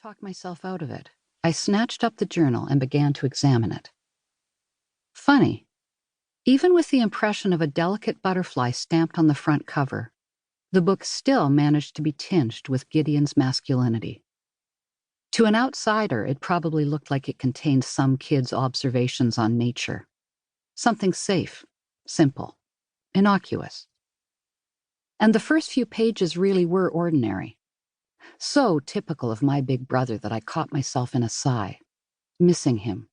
talk myself out of it, I snatched up the journal and began to examine it. Funny, even with the impression of a delicate butterfly stamped on the front cover, the book still managed to be tinged with Gideon's masculinity. To an outsider, it probably looked like it contained some kid's observations on nature. Something safe, simple, innocuous. And the first few pages really were ordinary. So typical of my big brother that I caught myself in a sigh. Missing him.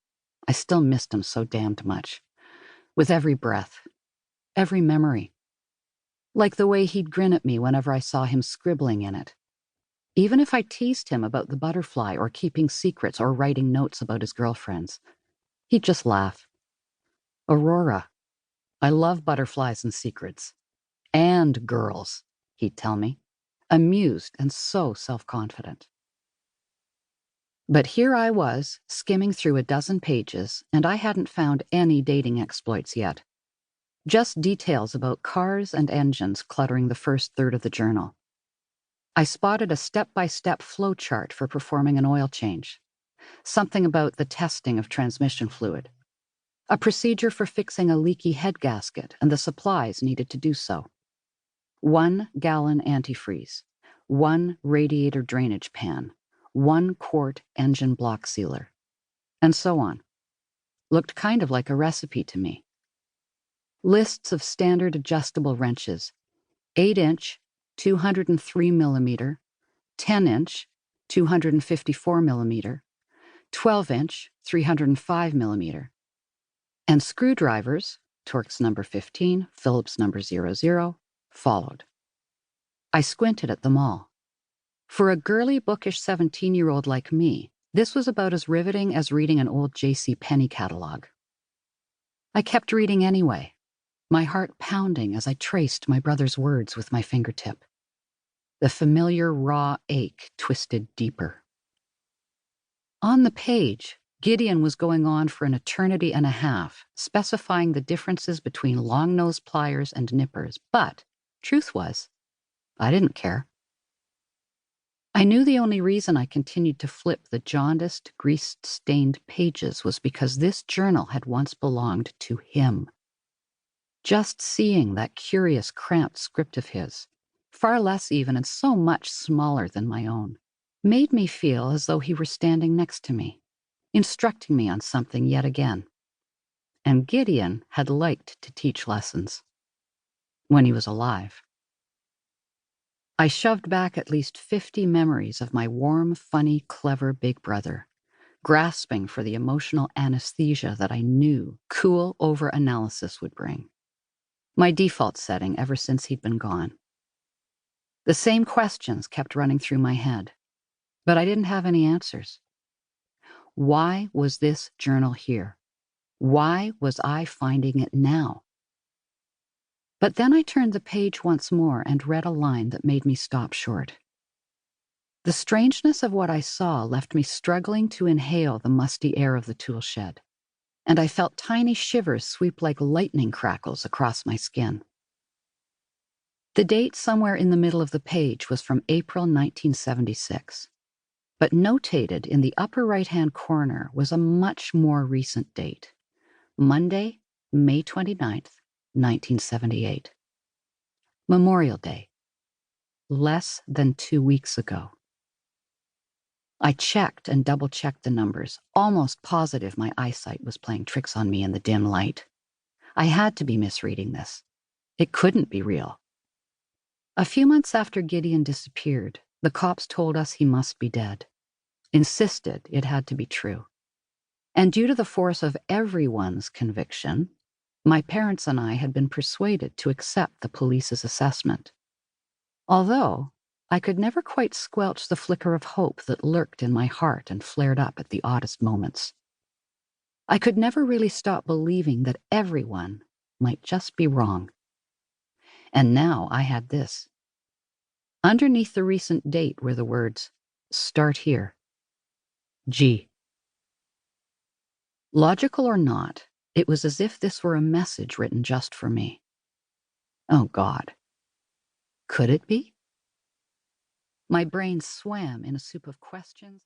I still missed him so damned much. With every breath. Every memory. Like the way he'd grin at me whenever I saw him scribbling in it. Even if I teased him about the butterfly or keeping secrets or writing notes about his girlfriends, he'd just laugh. Aurora, I love butterflies and secrets. And girls, he'd tell me, amused and so self-confident. But here I was, skimming through a dozen pages, and I hadn't found any dating exploits yet. Just details about cars and engines cluttering the first third of the journal. I spotted a step-by-step flow chart for performing an oil change. Something about the testing of transmission fluid. A procedure for fixing a leaky head gasket and the supplies needed to do so. 1 gallon antifreeze. 1 radiator drainage pan. 1 quart engine block sealer. And so on. Looked kind of like a recipe to me. Lists of standard adjustable wrenches. 8-inch, 203 millimeter, 10-inch, 254 millimeter, 12-inch, 305 millimeter. And screwdrivers, Torx number 15, Phillips number 00, followed. I squinted at them all. For a girly, bookish 17-year-old like me, this was about as riveting as reading an old J.C. Penney catalog. I kept reading anyway, my heart pounding as I traced my brother's words with my fingertip. The familiar raw ache twisted deeper. On the page, Gideon was going on for an eternity and a half, specifying the differences between long-nose pliers and nippers, but, truth was, I didn't care. I knew the only reason I continued to flip the jaundiced, grease-stained pages was because this journal had once belonged to him. Just seeing that curious, cramped script of his, far less even and so much smaller than my own, made me feel as though he were standing next to me, instructing me on something yet again. And Gideon had liked to teach lessons. When he was alive. I shoved back at least 50 memories of my warm, funny, clever big brother, grasping for the emotional anesthesia that I knew cool over-analysis would bring. My default setting ever since he'd been gone. The same questions kept running through my head, but I didn't have any answers. Why was this journal here? Why was I finding it now? But then I turned the page once more and read a line that made me stop short. The strangeness of what I saw left me struggling to inhale the musty air of the tool shed, and I felt tiny shivers sweep like lightning crackles across my skin. The date somewhere in the middle of the page was from April 1976, but notated in the upper right-hand corner was a much more recent date, Monday, May 29th, 1978. Memorial Day. Less than 2 weeks ago. I checked and double-checked the numbers, almost positive my eyesight was playing tricks on me in the dim light. I had to be misreading this. It couldn't be real. A few months after Gideon disappeared, the cops told us he must be dead. Insisted it had to be true. And due to the force of everyone's conviction, my parents and I had been persuaded to accept the police's assessment. Although I could never quite squelch the flicker of hope that lurked in my heart and flared up at the oddest moments. I could never really stop believing that everyone might just be wrong. And now I had this. Underneath the recent date were the words, "Start here. G." Logical or not, it was as if this were a message written just for me. Oh, God. Could it be? My brain swam in a soup of questions.